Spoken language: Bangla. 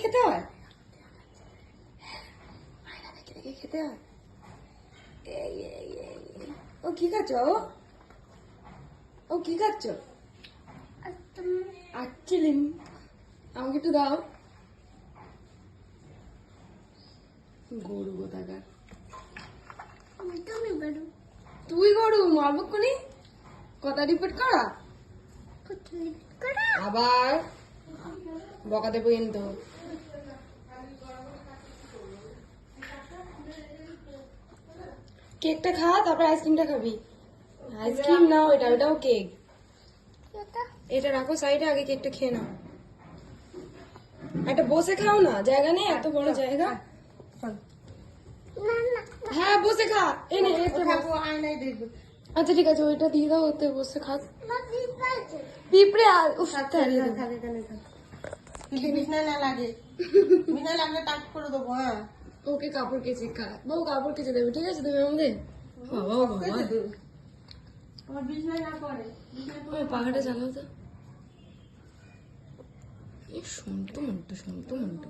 খেতে হয়? আয়না দেখে দেখে খেতে হয়? ও কি খাচ্ছ? ও কি খাচ্ছ? আচ্ছিলিম। আমাকে একটু দাও। গরু কোথাকার। তুই গরু মারবো কোনি? কথা রিপিট করা আবার বকা দেবো কিন্তু। কেকটা খা, তারপর আইসক্রিমটা খাবি। আইসক্রিম না, ওটাও কেক। এটা রাখো সাইডে, আগে কেকটা খেয়ে নাও। একটা বসে খাও না, জায়গা নেই, এত বড় জায়গা। হ্যাঁ বসে খা। এনে আয়নায় দেখবো। আচ্ছা ঠিক আছে, ওইটা দিয়ে দাও, ওতে বসে খা। পিঁপড়ে আর বিছনায় না লাগে, বিছনায় লাগলে টাক করে দেবো। হ্যাঁ ওকে কাপড় কেচে খা, বউ কাপড় কেচে দেবে, ঠিক আছে? তুমি আমাদের বাবা আমার বিছনায় না করে, পাখাটা চালাও তো। শুনতো মনটা